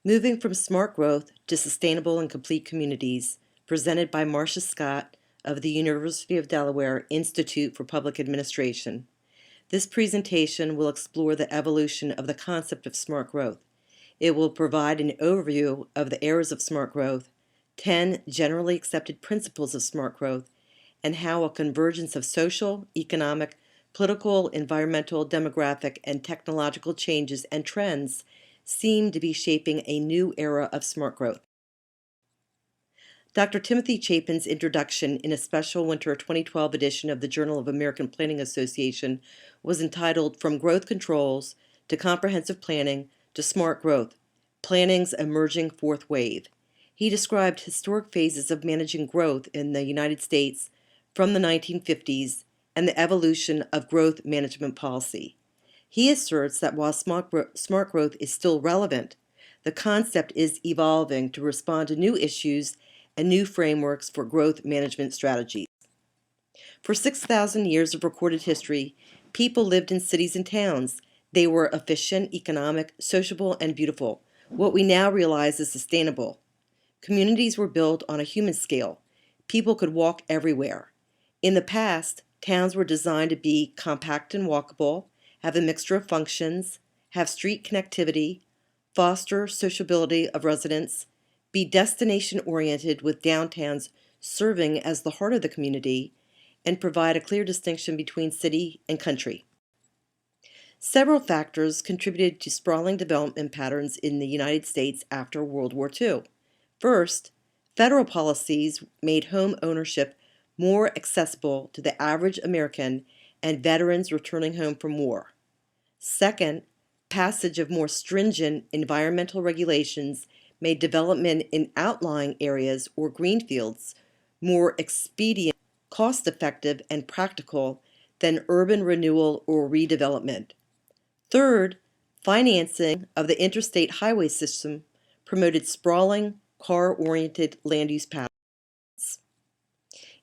Moving from Smart Growth to Sustainable and Complete Communities, presented by Marcia Scott of the University of Delaware Institute for Public Administration. This presentation will explore the evolution of the concept of smart growth. It will provide an overview of the eras of smart growth, 10 generally accepted principles of smart growth, and how a convergence of social, economic, political, environmental, demographic, and technological changes and trends seem to be shaping a new era of smart growth. Dr. Timothy Chapin's introduction in a special winter 2012 edition of the Journal of American Planning Association was entitled From Growth Controls to Comprehensive Planning to Smart Growth, Planning's Emerging Fourth Wave. He described historic phases of managing growth in the United States from the 1950s and the evolution of growth management policy. He asserts that while smart growth is still relevant, the concept is evolving to respond to new issues and new frameworks for growth management strategies. For 6,000 years of recorded history, people lived in cities and towns. They were efficient, economic, sociable, and beautiful, what we now realize is sustainable. Communities were built on a human scale. People could walk everywhere. In the past, towns were designed to be compact and walkable, have a mixture of functions, have street connectivity, foster sociability of residents, be destination-oriented with downtowns serving as the heart of the community, and provide a clear distinction between city and country. Several factors contributed to sprawling development patterns in the United States after World War II. First, federal policies made home ownership more accessible to the average American and veterans returning home from war. Second, passage of more stringent environmental regulations made development in outlying areas or greenfields more expedient, cost-effective, and practical than urban renewal or redevelopment. Third, financing of the interstate highway system promoted sprawling, car-oriented land use patterns.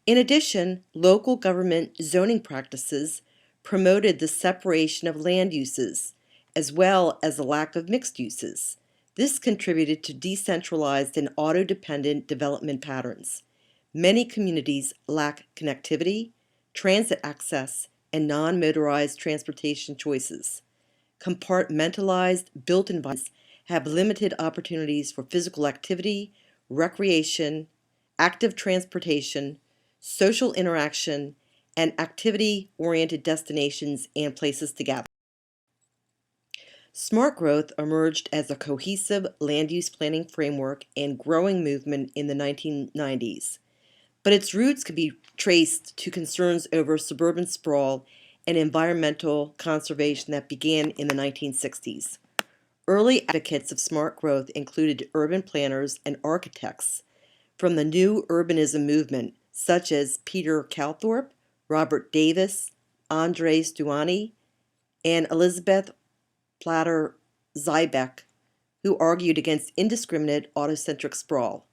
In addition, local government zoning practices promoted the separation of land uses, as well as a lack of mixed uses. This contributed to decentralized and auto-dependent development patterns. Many communities lack connectivity, transit access, and non-motorized transportation choices. Compartmentalized built environments have limited opportunities for physical activity, recreation, active transportation, social interaction, and activity-oriented destinations and places to gather. Smart growth emerged as a cohesive land use planning framework and growing movement in the 1990s, but its roots could be traced to concerns over suburban sprawl and environmental conservation that began in the 1960s. Early advocates of smart growth included urban planners and architects from the new urbanism movement, such as Peter Calthorpe, Robert Davis, Andres Duany, and Elizabeth Platter Zybeck, who argued against indiscriminate auto-centric sprawl.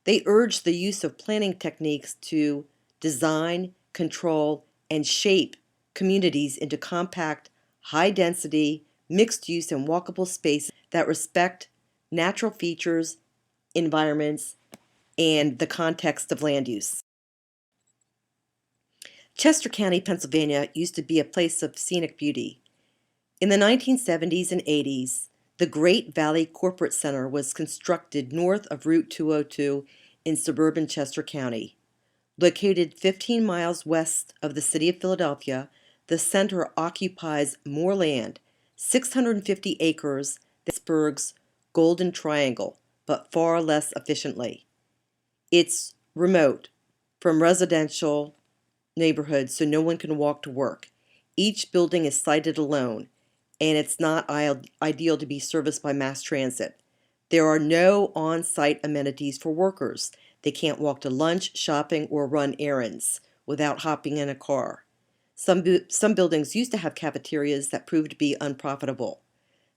They urged the use of planning techniques to design, control, and shape communities into compact, high-density, mixed-use, and walkable spaces that respect natural features, environments, and the context of land use. Chester County, Pennsylvania used to be a place of scenic beauty. In the 1970s and 80s, the Great Valley Corporate Center was constructed north of Route 202 in suburban Chester County. Located 15 miles west of the city of Philadelphia, the center occupies more land, 650 acres, than Pittsburgh's Golden Triangle, but far less efficiently. It's remote from residential neighborhoods, so no one can walk to work. Each building is sited alone, and it's not ideal to be serviced by mass transit. There are no on-site amenities for workers. They can't walk to lunch, shopping, or run errands without hopping in a car. Some buildings used to have cafeterias that proved to be unprofitable.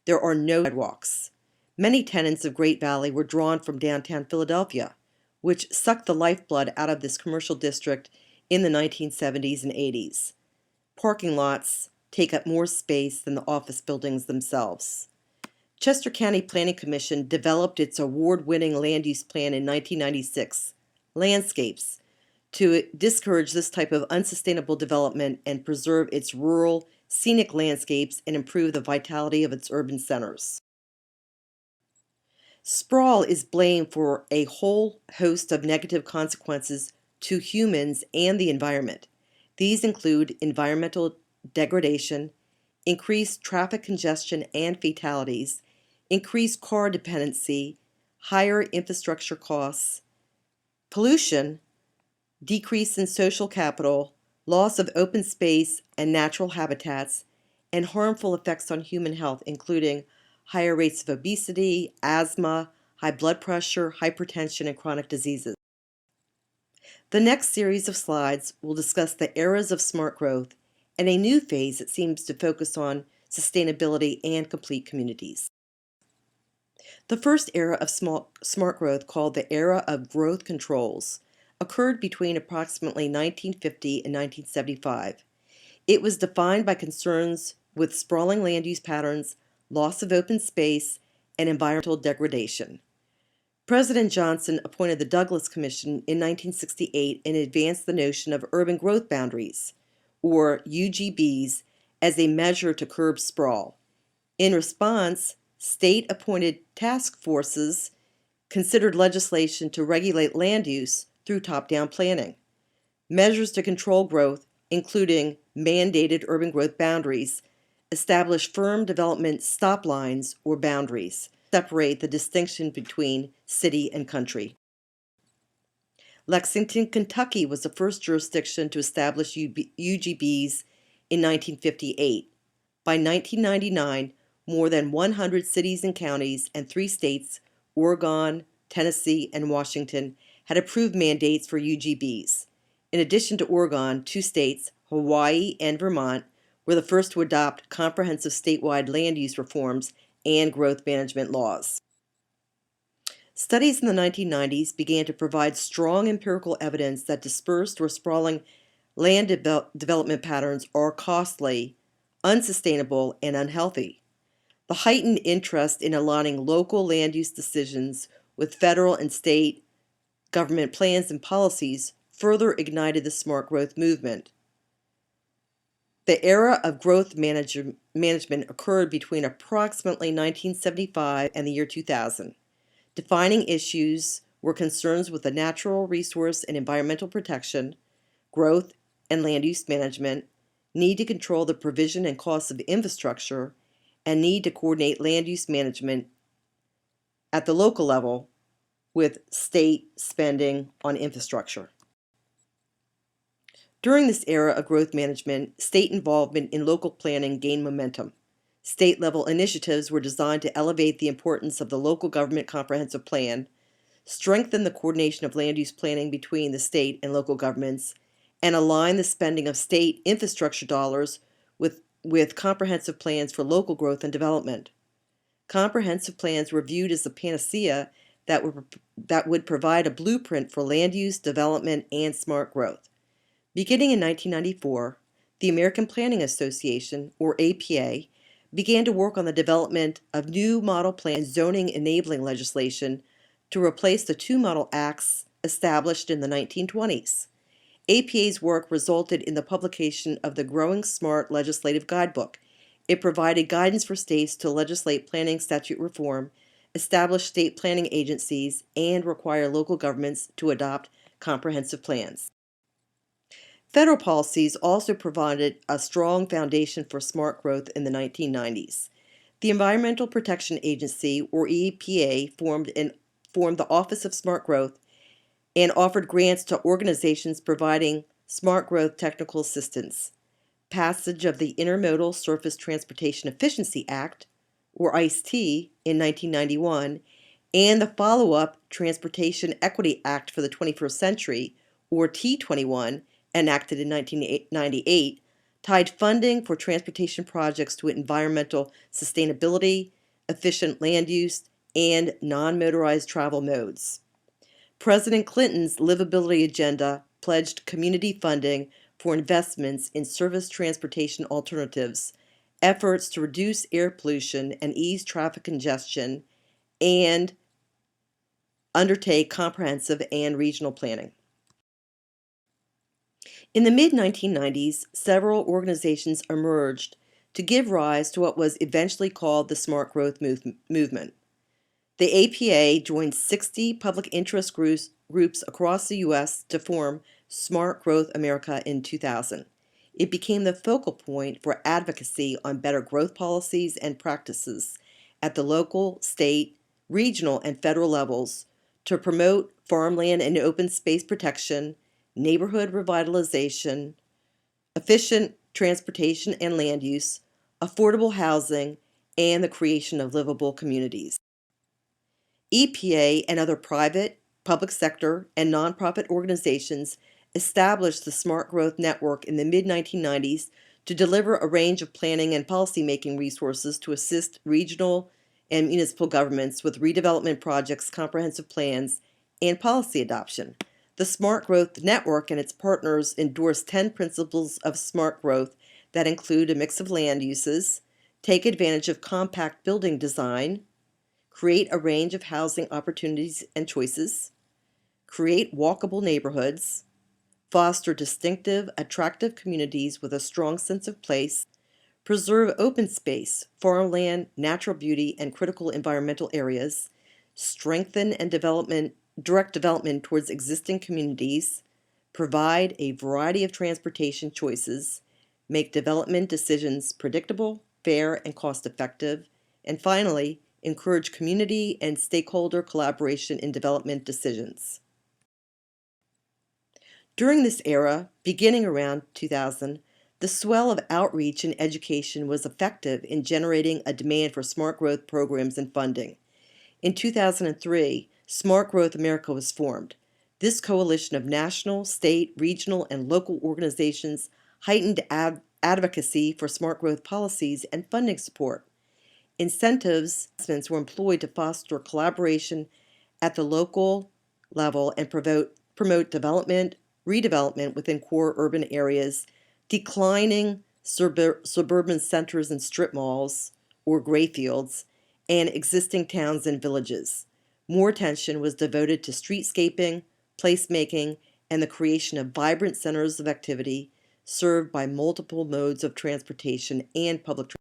There are no sidewalks. Many tenants of Great Valley were drawn from downtown Philadelphia, which sucked the lifeblood out of this commercial district in the 1970s and 80s. Parking lots take up more space than the office buildings themselves. Chester County Planning Commission developed its award-winning land use plan in 1996, Landscapes, to discourage this type of unsustainable development and preserve its rural, scenic landscapes and improve the vitality of its urban centers. Sprawl is blamed for a whole host of negative consequences to humans and the environment. These include environmental degradation, increased traffic congestion and fatalities, increased car dependency, higher infrastructure costs, pollution, decrease in social capital, loss of open space and natural habitats, and harmful effects on human health, including higher rates of obesity, asthma, high blood pressure, hypertension, and chronic diseases. The next series of slides will discuss the eras of smart growth and a new phase that seems to focus on sustainability and complete communities. The first era of smart growth, called the era of growth controls, occurred between approximately 1950 and 1975. It was defined by concerns with sprawling land use patterns, loss of open space, and environmental degradation. President Johnson appointed the Douglas Commission in 1968 and advanced the notion of urban growth boundaries, or UGBs, as a measure to curb sprawl. In response, state-appointed task forces considered legislation to regulate land use through top-down planning. Measures to control growth, including mandated urban growth boundaries, establish firm development stop lines or boundaries, separate the distinction between city and country. Lexington, Kentucky was the first jurisdiction to establish UGBs in 1958. By 1999, more than 100 cities and counties and 3 states, Oregon, Tennessee, and Washington, had approved mandates for UGBs. In addition to Oregon, 2 states, Hawaii and Vermont, were the first to adopt comprehensive statewide land use reforms and growth management laws. Studies in the 1990s began to provide strong empirical evidence that dispersed or sprawling land development patterns are costly, unsustainable, and unhealthy. The heightened interest in aligning local land use decisions with federal and state government plans and policies further ignited the smart growth movement. The era of growth management occurred between approximately 1975 and the year 2000. Defining issues were concerns with the natural resource and environmental protection, growth and land use management, need to control the provision and costs of infrastructure, and need to coordinate land use management at the local level with state spending on infrastructure. During this era of growth management, state involvement in local planning gained momentum. State-level initiatives were designed to elevate the importance of the local government comprehensive plan, strengthen the coordination of land use planning between the state and local governments, and align the spending of state infrastructure dollars with comprehensive plans for local growth and development. Comprehensive plans were viewed as the panacea that would provide a blueprint for land use, development, and smart growth. Beginning in 1994, the American Planning Association, or APA, began to work on the development of new model plan zoning enabling legislation to replace the 2 model acts established in the 1920s. APA's work resulted in the publication of the Growing Smart Legislative Guidebook. It provided guidance for states to legislate planning statute reform, establish state planning agencies, and require local governments to adopt comprehensive plans. Federal policies also provided a strong foundation for smart growth in the 1990s. The Environmental Protection Agency, or EPA, formed the Office of Smart Growth and offered grants to organizations providing smart growth technical assistance. Passage of the Intermodal Surface Transportation Efficiency Act, or ICE-T, in 1991, and the follow-up Transportation Equity Act for the 21st Century, or T21, enacted in 1998, tied funding for transportation projects to environmental sustainability, efficient land use, and non-motorized travel modes. President Clinton's livability agenda pledged community funding for investments in service transportation alternatives, efforts to reduce air pollution and ease traffic congestion, and undertake comprehensive and regional planning. In the mid-1990s, several organizations emerged to give rise to what was eventually called the Smart Growth Movement. The APA joined 60 public interest groups across the U.S. to form Smart Growth America in 2000. It became the focal point for advocacy on better growth policies and practices at the local, state, regional, and federal levels to promote farmland and open space protection, neighborhood revitalization, efficient transportation and land use, affordable housing, and the creation of livable communities. EPA and other private, public sector, and nonprofit organizations established the Smart Growth Network in the mid-1990s to deliver a range of planning and policymaking resources to assist regional and municipal governments with redevelopment projects, comprehensive plans, and policy adoption. The Smart Growth Network and its partners endorse 10 principles of smart growth that include a mix of land uses, take advantage of compact building design, create a range of housing opportunities and choices, create walkable neighborhoods, foster distinctive, attractive communities with a strong sense of place, preserve open space, farmland, natural beauty, and critical environmental areas, strengthen and direct development towards existing communities, provide a variety of transportation choices, make development decisions predictable, fair, and cost-effective, and finally, encourage community and stakeholder collaboration in development decisions. During this era, beginning around 2000, the swell of outreach and education was effective in generating a demand for smart growth programs and funding. In 2003, Smart Growth America was formed. This coalition of national, state, regional, and local organizations heightened advocacy for smart growth policies and funding support. Incentives were employed to foster collaboration at the local level and promote development, redevelopment within core urban areas, declining suburban centers and strip malls or gray fields, and existing towns and villages. More attention was devoted to streetscaping, placemaking, and the creation of vibrant centers of activity served by multiple modes of transportation and public transportation.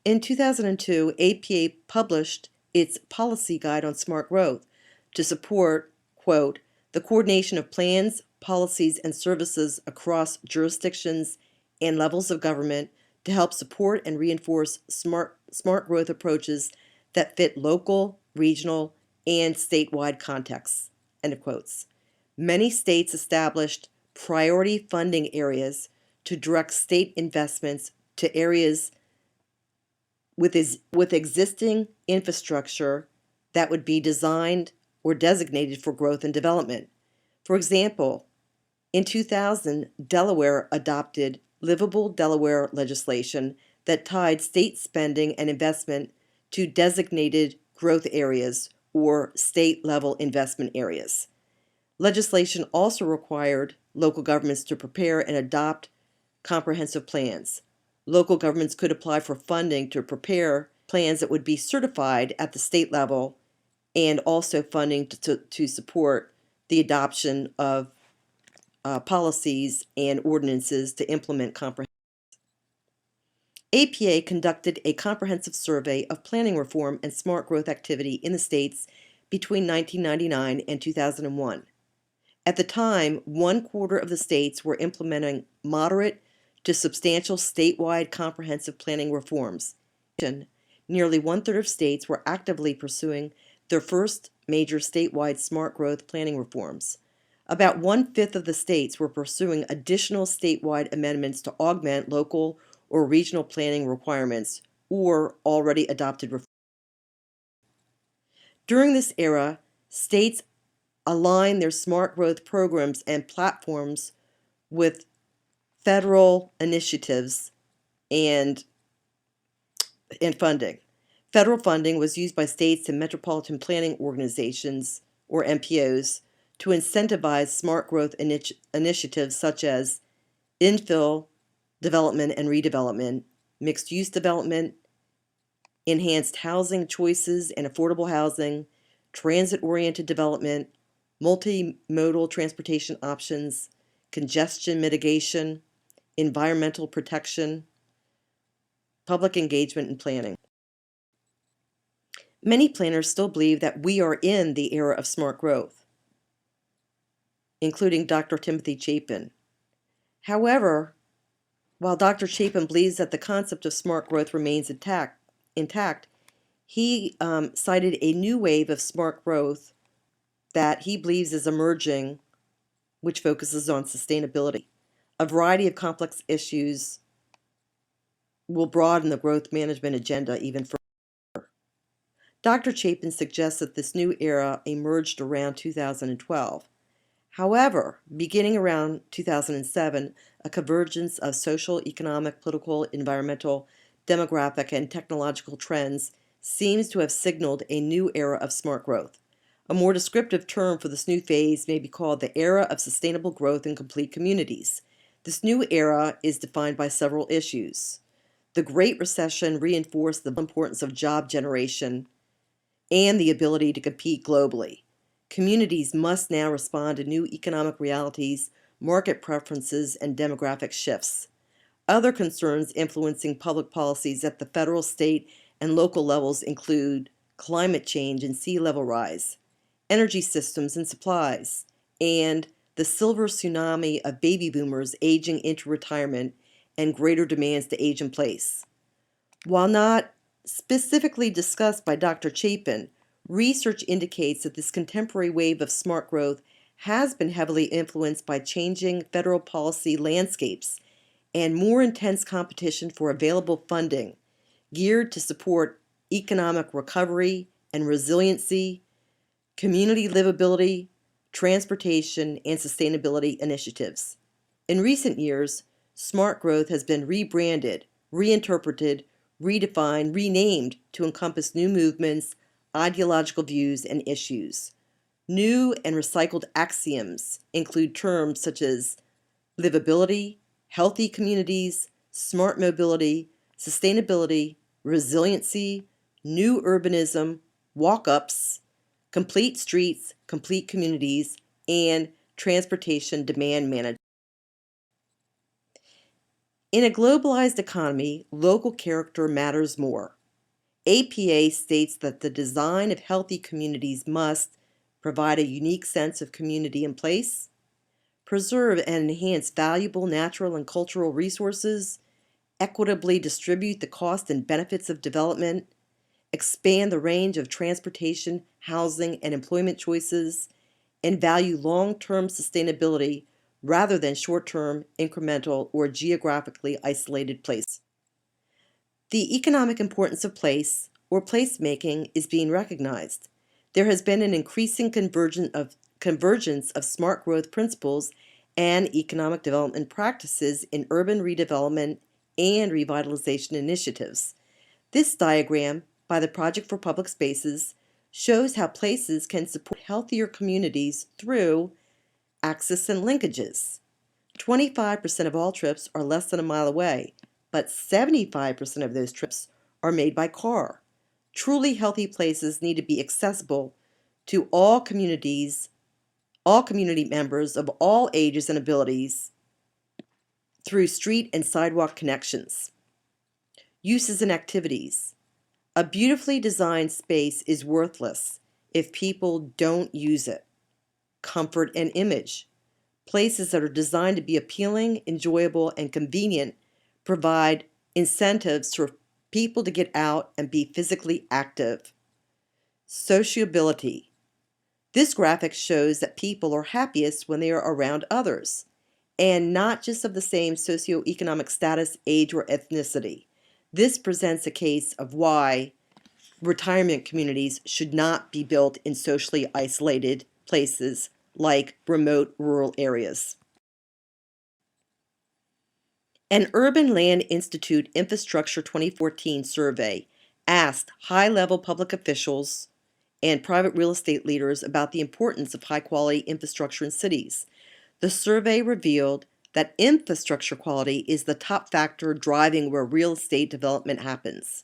In 2002, APA published its policy guide on smart growth to support, quote, the coordination of plans, policies, and services across jurisdictions and levels of government to help support and reinforce smart growth approaches that fit local, regional, and statewide contexts, end of quotes. Many states established priority funding areas to direct state investments to areas with existing infrastructure that would be designed or designated for growth and development. For example, in 2000, Delaware adopted Livable Delaware legislation that tied state spending and investment to designated growth areas or state-level investment areas. Legislation also required local governments to prepare and adopt comprehensive plans. Local governments could apply for funding to prepare plans that would be certified at the state level, and also funding to support the adoption of policies and ordinances to implement comprehensive. APA conducted a comprehensive survey of planning reform and smart growth activity in the states between 1999 and 2001. At the time, 1/4 of the states were implementing moderate to substantial statewide comprehensive planning reforms. Nearly 1/3 of states were actively pursuing their first major statewide smart growth planning reforms. About 1/5 of the states were pursuing additional statewide amendments to augment local or regional planning requirements or already adopted reforms. During this era, states aligned their smart growth programs and platforms with federal initiatives and funding. Federal funding was used by states and metropolitan planning organizations, or MPOs, to incentivize smart growth initiatives such as infill development and redevelopment, mixed-use development, enhanced housing choices and affordable housing, transit-oriented development, multimodal transportation options, congestion mitigation, environmental protection, public engagement and planning. Many planners still believe that we are in the era of smart growth, including Dr. Timothy Chapin. However, while Dr. Chapin believes that the concept of smart growth remains intact, he cited a new wave of smart growth that he believes is emerging, which focuses on sustainability. A variety of complex issues will broaden the growth management agenda even further. Dr. Chapin suggests that this new era emerged around 2012. However, beginning around 2007, a convergence of social, economic, political, environmental, demographic, and technological trends seems to have signaled a new era of smart growth. A more descriptive term for this new phase may be called the era of sustainable growth in complete communities. This new era is defined by several issues. The Great Recession reinforced the importance of job generation and the ability to compete globally. Communities must now respond to new economic realities, market preferences, and demographic shifts. Other concerns influencing public policies at the federal, state, and local levels include climate change and sea level rise, energy systems and supplies, and the silver tsunami of baby boomers aging into retirement and greater demands to age in place. While not specifically discussed by Dr. Chapin, research indicates that this contemporary wave of smart growth has been heavily influenced by changing federal policy landscapes and more intense competition for available funding, geared to support economic recovery and resiliency, community livability, transportation, and sustainability initiatives. In recent years, smart growth has been rebranded, reinterpreted, redefined, renamed to encompass new movements, ideological views, and issues. New and recycled axioms include terms such as livability, healthy communities, smart mobility, sustainability, resiliency, new urbanism, walk-ups, complete streets, complete communities, and transportation demand management. In a globalized economy, local character matters more. APA states that the design of healthy communities must provide a unique sense of community and place, preserve and enhance valuable natural and cultural resources, equitably distribute the cost and benefits of development, expand the range of transportation, housing, and employment choices, and value long-term sustainability rather than short-term, incremental, or geographically isolated places. The economic importance of place, or placemaking, is being recognized. There has been an increasing convergence of smart growth principles and economic development practices in urban redevelopment and revitalization initiatives. This diagram, by the Project for Public Spaces, shows how places can support healthier communities through access and linkages. 25% of all trips are less than a mile away, but 75% of those trips are made by car. Truly healthy places need to be accessible to all community members of all ages and abilities through street and sidewalk connections. Uses and activities. A beautifully designed space is worthless if people don't use it. Comfort and image. Places that are designed to be appealing, enjoyable, and convenient provide incentives for people to get out and be physically active. Sociability. This graphic shows that people are happiest when they are around others, and not just of the same socioeconomic status, age, or ethnicity. This presents a case of why retirement communities should not be built in socially isolated places like remote rural areas. An Urban Land Institute Infrastructure 2014 survey asked high-level public officials and private real estate leaders about the importance of high-quality infrastructure in cities. The survey revealed that infrastructure quality is the top factor driving where real estate development happens.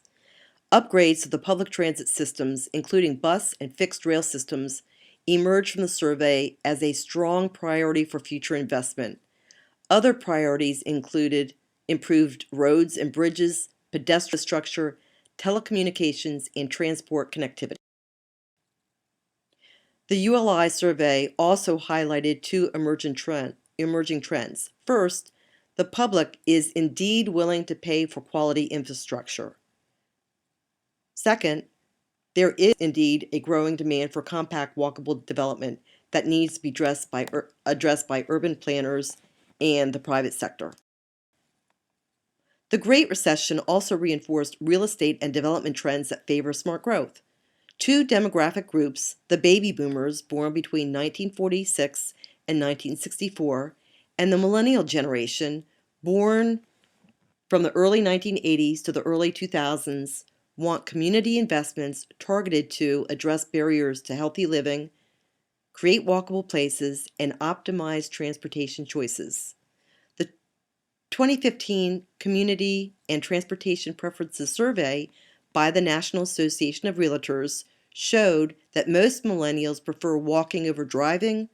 Upgrades to the public transit systems, including bus and fixed rail systems, emerged from the survey as a strong priority for future investment. Other priorities included improved roads and bridges, pedestrian structure, telecommunications, and transport connectivity. The ULI survey also highlighted two emerging trends. First, the public is indeed willing to pay for quality infrastructure. Second, there is indeed a growing demand for compact, walkable development that needs to be addressed by urban planners and the private sector. The Great Recession also reinforced real estate and development trends that favor smart growth. Two demographic groups, the baby boomers born between 1946 and 1964, and the millennial generation born from the early 1980s to the early 2000s, want community investments targeted to address barriers to healthy living, create walkable places, and optimize transportation choices. The 2015 Community and Transportation Preferences Survey by the National Association of Realtors showed that most millennials prefer walking over driving,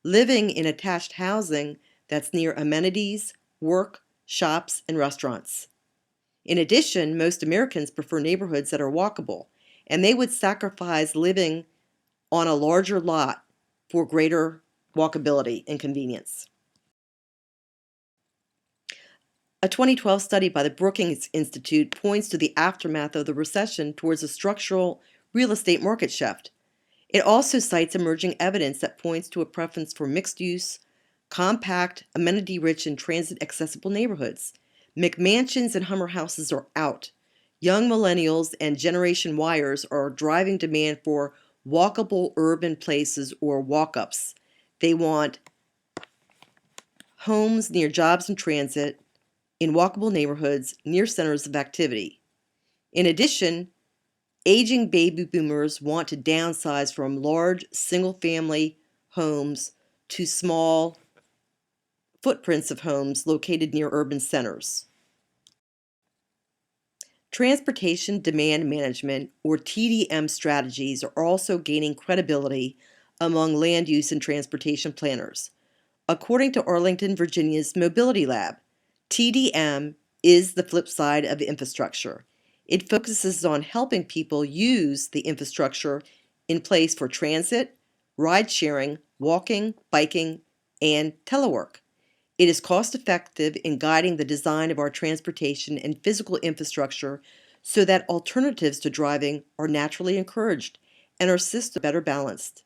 living in attached housing that's near amenities, work, shops, and restaurants. In addition, most Americans prefer neighborhoods that are walkable, and they would sacrifice living on a larger lot for greater walkability and convenience. A 2012 study by the Brookings Institute points to the aftermath of the recession towards a structural real estate market shift. It also cites emerging evidence that points to a preference for mixed-use, compact, amenity-rich, and transit-accessible neighborhoods. McMansions and Hummer houses are out. Young millennials and Generation Yers are driving demand for walkable urban places or walk-ups. They want homes near jobs and transit, in walkable neighborhoods near centers of activity. In addition, aging baby boomers want to downsize from large single-family homes to small footprints of homes located near urban centers. Transportation Demand Management, or TDM strategies, are also gaining credibility among land use and transportation planners. According to Arlington, Virginia's Mobility Lab, TDM is the flip side of infrastructure. It focuses on helping people use the infrastructure in place for transit, ride sharing, walking, biking, and telework. It is cost-effective in guiding the design of our transportation and physical infrastructure so that alternatives to driving are naturally encouraged and our system better balanced.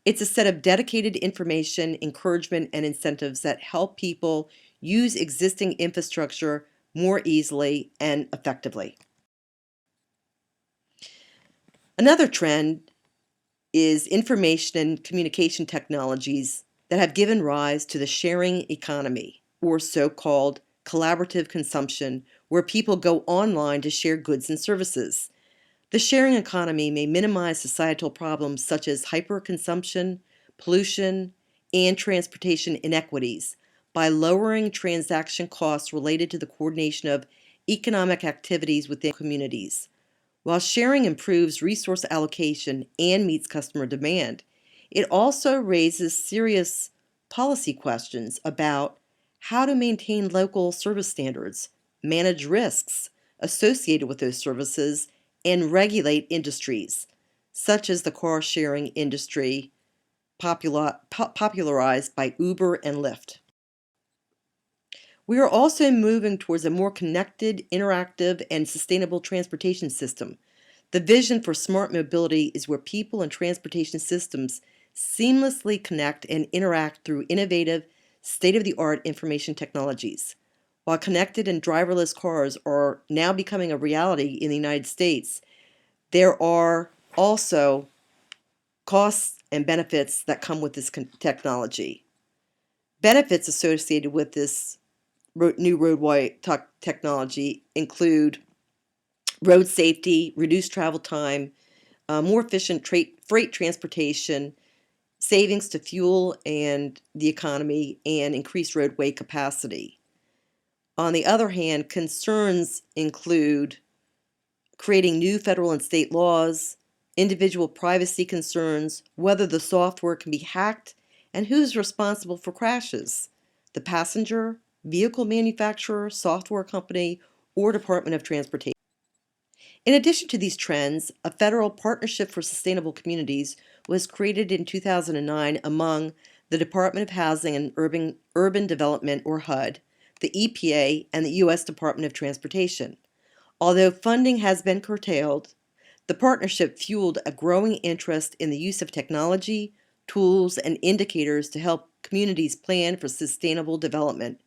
It's a set of dedicated information, encouragement, and incentives that help people use existing infrastructure more easily and effectively. Another trend is information and communication technologies that have given rise to the sharing economy, or so-called collaborative consumption, where people go online to share goods and services. The sharing economy may minimize societal problems such as hyperconsumption, pollution, and transportation inequities by lowering transaction costs related to the coordination of economic activities within communities. While sharing improves resource allocation and meets customer demand, it also raises serious policy questions about how to maintain local service standards, manage risks associated with those services, and regulate industries, such as the car-sharing industry popularized by Uber and Lyft. We are also moving towards a more connected, interactive, and sustainable transportation system. The vision for smart mobility is where people and transportation systems seamlessly connect and interact through innovative, state-of-the-art information technologies. While connected and driverless cars are now becoming a reality in the United States, there are also costs and benefits that come with this technology. Benefits associated with this new roadway technology include road safety, reduced travel time, more efficient freight transportation, savings to fuel and the economy, and increased roadway capacity. On the other hand, concerns include creating new federal and state laws, individual privacy concerns, whether the software can be hacked, and who's responsible for crashes: the passenger, vehicle manufacturer, software company, or Department of Transportation. In addition to these trends, a federal partnership for sustainable communities was created in 2009 among the Department of Housing and Urban Development, or HUD, the EPA, and the U.S. Department of Transportation. Although funding has been curtailed, the partnership fueled a growing interest in the use of technology, tools, and indicators to help communities plan for sustainable development.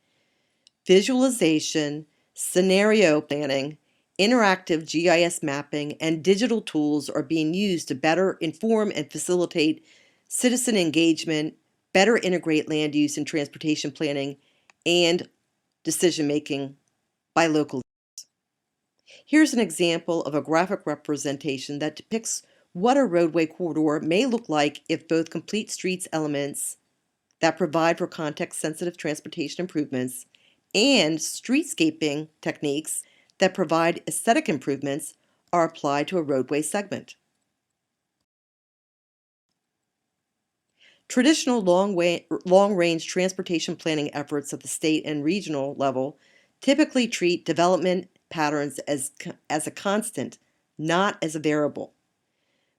Visualization, scenario planning, interactive GIS mapping, and digital tools are being used to better inform and facilitate citizen engagement, better integrate land use and transportation planning, and decision-making by local. Here's an example of a graphic representation that depicts what a roadway corridor may look like if both complete streets elements that provide for context-sensitive transportation improvements and streetscaping techniques that provide aesthetic improvements are applied to a roadway segment. Traditional long-range transportation planning efforts at the state and regional level typically treat development patterns as a constant, not as a variable.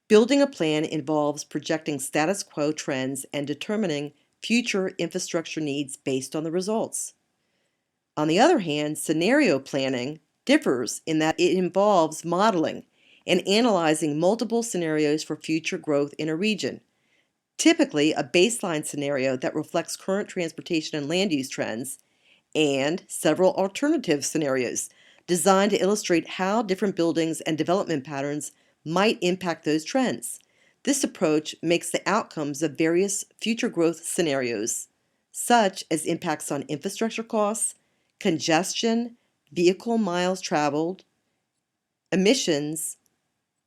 Building a plan involves projecting status quo trends and determining future infrastructure needs based on the results. On the other hand, scenario planning differs in that it involves modeling and analyzing multiple scenarios for future growth in a region. Typically, a baseline scenario that reflects current transportation and land use trends, and several alternative scenarios designed to illustrate how different buildings and development patterns might impact those trends. This approach makes the outcomes of various future growth scenarios, such as impacts on infrastructure costs, congestion, vehicle miles traveled, emissions,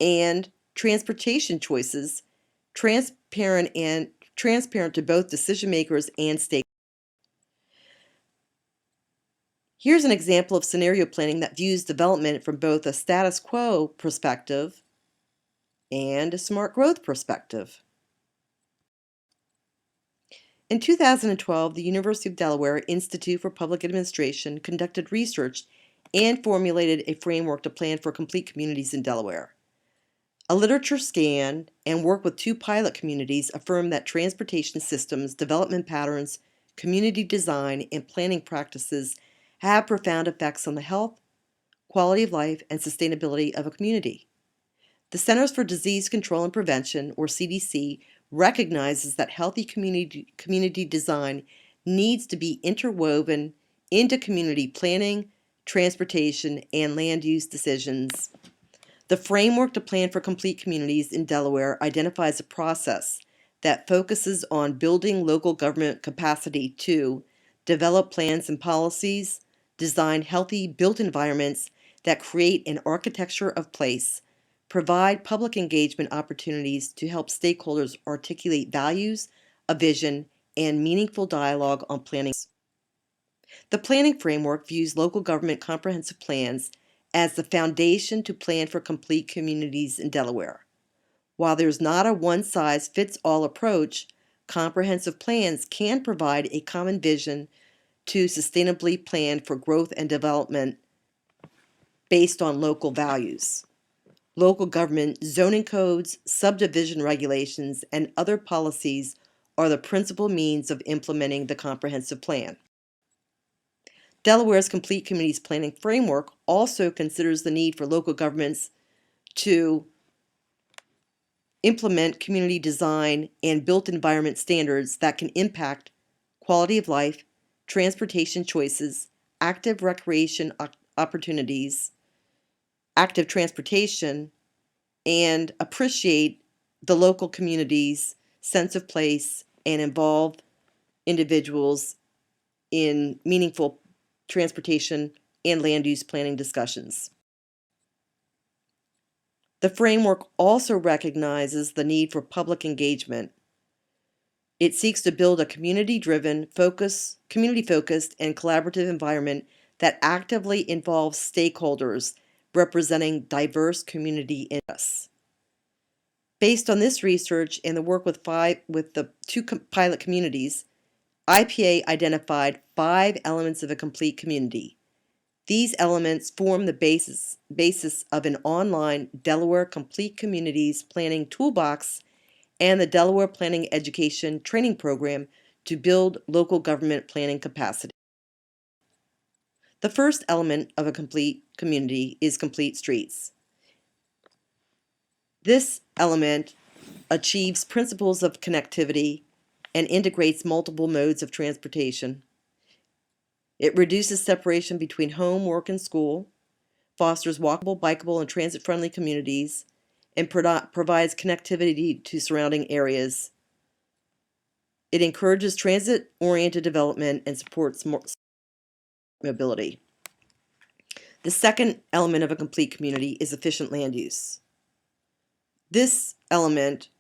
and transportation choices, transparent to both decision makers and stakeholders. Here's an example of scenario planning that views development from both a status quo perspective and a smart growth perspective. In 2012, the University of Delaware Institute for Public Administration conducted research and formulated a framework to plan for complete communities in Delaware. A literature scan and work with 2 pilot communities affirmed that transportation systems, development patterns, community design, and planning practices have profound effects on the health, quality of life, and sustainability of a community. The Centers for Disease Control and Prevention, or CDC, recognizes that healthy community design needs to be interwoven into community planning, transportation, and land use decisions. The framework to plan for complete communities in Delaware identifies a process that focuses on building local government capacity to develop plans and policies, design healthy built environments that create an architecture of place, provide public engagement opportunities to help stakeholders articulate values, a vision, and meaningful dialogue on planning. The planning framework views local government comprehensive plans as the foundation to plan for complete communities in Delaware. While there's not a one-size-fits-all approach, comprehensive plans can provide a common vision to sustainably plan for growth and development based on local values. Local government zoning codes, subdivision regulations, and other policies are the principal means of implementing the comprehensive plan. Delaware's Complete Communities Planning Framework also considers the need for local governments to implement community design and built environment standards that can impact quality of life, transportation choices, active recreation opportunities, active transportation, and appreciate the local community's sense of place and involve individuals in meaningful transportation and land use planning discussions. The framework also recognizes the need for public engagement It seeks to build a community-driven, community-focused, and collaborative environment that actively involves stakeholders representing diverse community interests. Based on this research and the work with the two pilot communities, IPA identified 5 elements of a complete community. These elements form the basis of an online Delaware Complete Communities Planning Toolbox and the Delaware Planning Education Training Program to build local government planning capacity. The first element of a complete community is complete streets. This element achieves principles of connectivity and integrates multiple modes of transportation. It reduces separation between home, work, and school, fosters walkable, bikeable, and transit-friendly communities, and provides connectivity to surrounding areas. It encourages transit-oriented development and supports mobility. The second element of a complete community is efficient land use. This element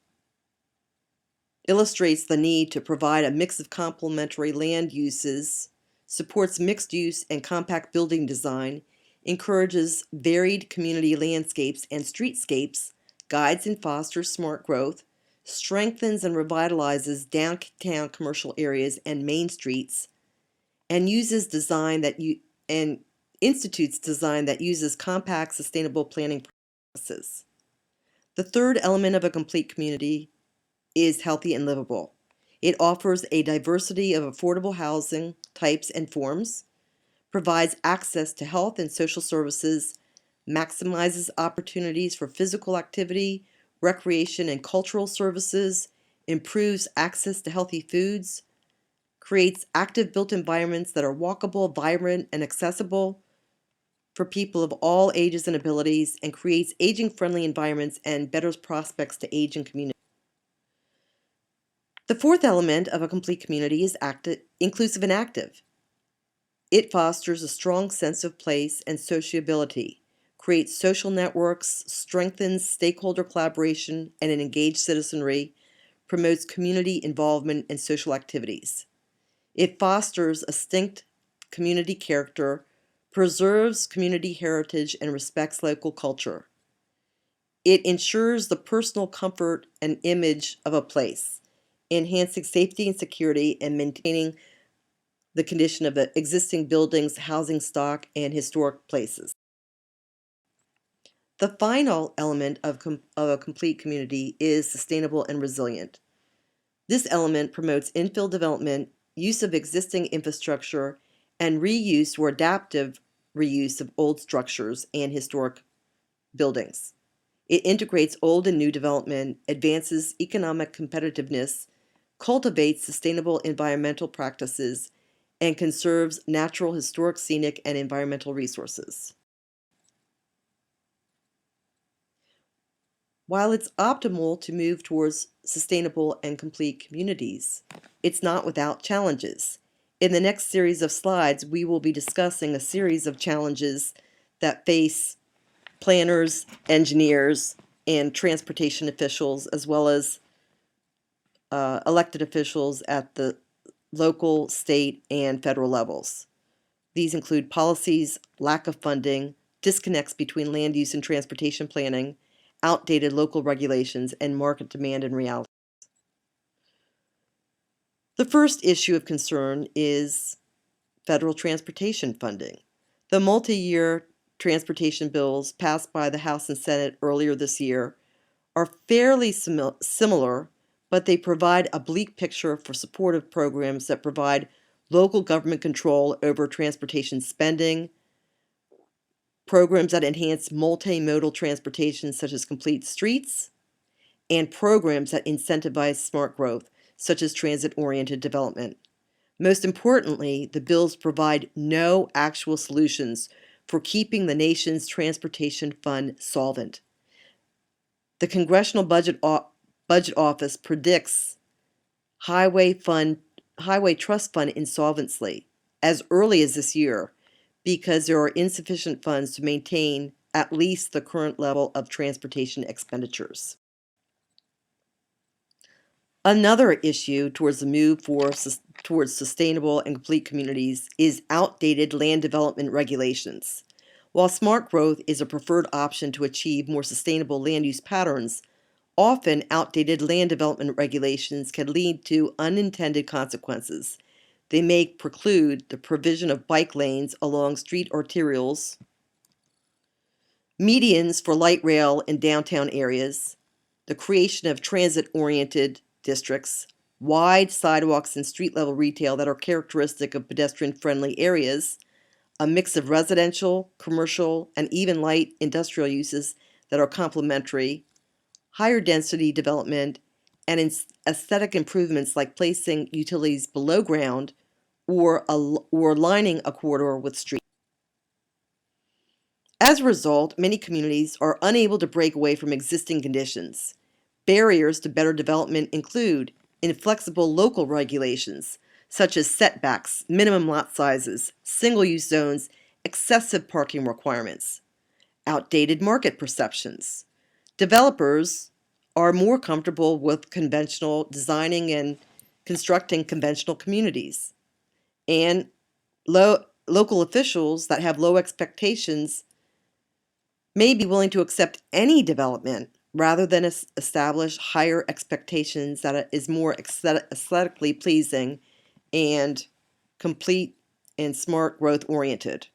illustrates the need to provide a mix of complementary land uses, supports mixed use and compact building design, encourages varied community landscapes and streetscapes, guides and fosters smart growth, strengthens and revitalizes downtown commercial areas and main streets, and institutes design that uses compact, sustainable planning practices. The third element of a complete community is healthy and livable. It offers a diversity of affordable housing types and forms, provides access to health and social services, maximizes opportunities for physical activity, recreation, and cultural services, improves access to healthy foods, creates active built environments that are walkable, vibrant, and accessible for people of all ages and abilities, and creates aging-friendly environments and better prospects to age and community. The fourth element of a complete community is inclusive and active. It fosters a strong sense of place and sociability, creates social networks, strengthens stakeholder collaboration and an engaged citizenry, promotes community involvement and social activities. It fosters a distinct community character, preserves community heritage, and respects local culture. It ensures the personal comfort and image of a place, enhancing safety and security and maintaining the condition of the existing buildings, housing stock, and historic places. The final element of a complete community is sustainable and resilient. This element promotes infill development, use of existing infrastructure, and reuse or adaptive reuse of old structures and historic buildings. It integrates old and new development, advances economic competitiveness, cultivates sustainable environmental practices, and conserves natural, historic, scenic, and environmental resources. While it's optimal to move towards sustainable and complete communities, it's not without challenges. In the next series of slides, we will be discussing a series of challenges that face planners, engineers, and transportation officials, as well as elected officials at the local, state, and federal levels. These include policies, lack of funding, disconnects between land use and transportation planning, outdated local regulations, and market demand and reality. The first issue of concern is federal transportation funding. The multi-year transportation bills passed by the House and Senate earlier this year are fairly similar, but they provide a bleak picture for supportive programs that provide local government control over transportation spending, programs that enhance multimodal transportation such as complete streets, and programs that incentivize smart growth such as transit-oriented development. Most importantly, the bills provide no actual solutions for keeping the nation's transportation fund solvent. The Congressional Budget Office predicts highway trust fund insolvency as early as this year because there are insufficient funds to maintain at least the current level of transportation expenditures. Another issue towards the move towards sustainable and complete communities is outdated land development regulations. While smart growth is a preferred option to achieve more sustainable land use patterns, often outdated land development regulations can lead to unintended consequences. They may preclude the provision of bike lanes along street arterials, medians for light rail in downtown areas, the creation of transit-oriented districts, wide sidewalks and street-level retail that are characteristic of pedestrian-friendly areas, a mix of residential, commercial, and even light industrial uses that are complementary, higher density development, and aesthetic improvements like placing utilities below ground or lining a corridor with streets. As a result, many communities are unable to break away from existing conditions. Barriers to better development include inflexible local regulations, such as setbacks, minimum lot sizes, single-use zones, excessive parking requirements, outdated market perceptions. Developers are more comfortable with conventional designing and constructing conventional communities, and local officials that have low expectations may be willing to accept any development rather than establish higher expectations that is more aesthetically pleasing and complete and smart growth oriented.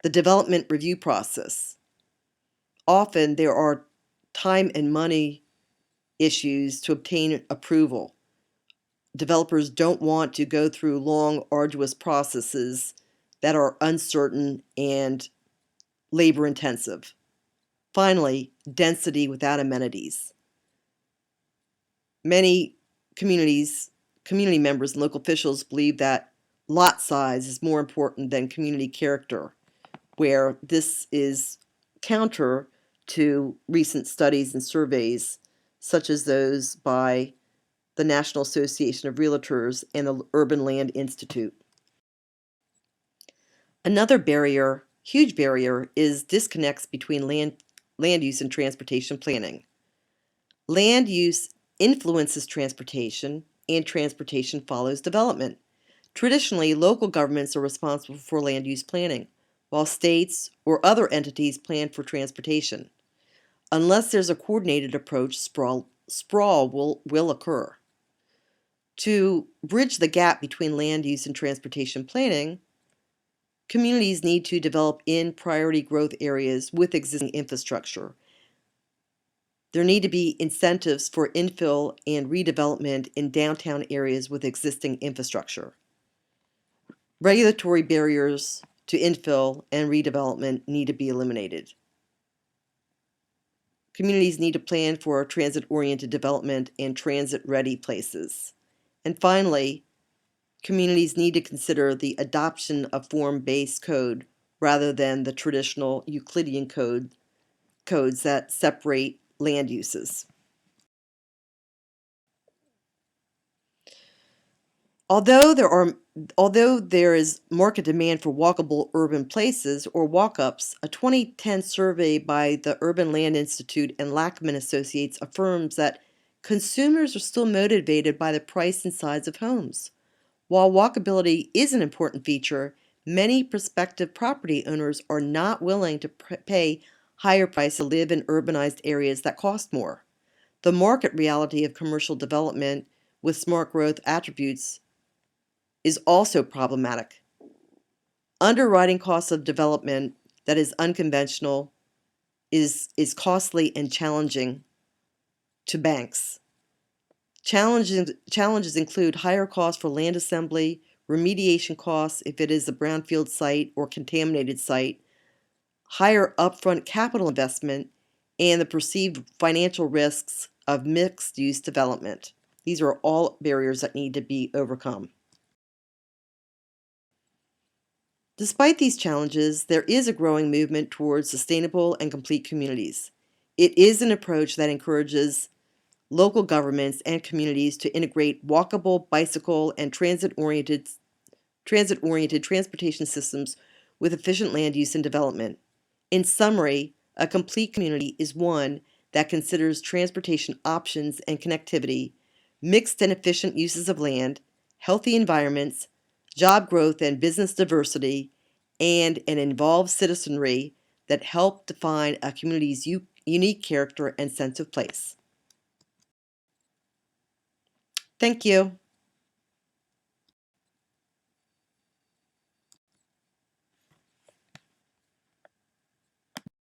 The development review process. Often there are time and money issues to obtain approval. Developers don't want to go through long, arduous processes that are uncertain and labor intensive. Finally, density without amenities. Many community members and local officials believe that lot size is more important than community character, where this is counter to recent studies and surveys, such as those by the National Association of Realtors and the Urban Land Institute. Another barrier, huge barrier, is disconnects between land use and transportation planning. Land use influences transportation, and transportation follows development. Traditionally, local governments are responsible for land use planning, while states or other entities plan for transportation. Unless there's a coordinated approach, sprawl will occur. To bridge the gap between land use and transportation planning, communities need to develop in priority growth areas with existing infrastructure. There need to be incentives for infill and redevelopment in downtown areas with existing infrastructure. Regulatory barriers to infill and redevelopment need to be eliminated. Communities need to plan for transit-oriented development and transit-ready places. And finally, communities need to consider the adoption of form-based code rather than the traditional Euclidean codes that separate land uses. Although there is market demand for walkable urban places or walk-ups, a 2010 survey by the Urban Land Institute and Lackman Associates affirms that consumers are still motivated by the price and size of homes. While walkability is an important feature, many prospective property owners are not willing to pay higher prices to live in urbanized areas that cost more. The market reality of commercial development with smart growth attributes is also problematic. Underwriting costs of development that is unconventional is costly and challenging to banks. Challenges include higher costs for land assembly, remediation costs if it is a brownfield site or contaminated site, higher upfront capital investment, and the perceived financial risks of mixed-use development. These are all barriers that need to be overcome. Despite these challenges, there is a growing movement towards sustainable and complete communities. It is an approach that encourages local governments and communities to integrate walkable, bicycle, and transit-oriented transportation systems with efficient land use and development. In summary, a complete community is one that considers transportation options and connectivity, mixed and efficient uses of land, healthy environments, job growth and business diversity, and an involved citizenry that help define a community's unique character and sense of place. Thank you.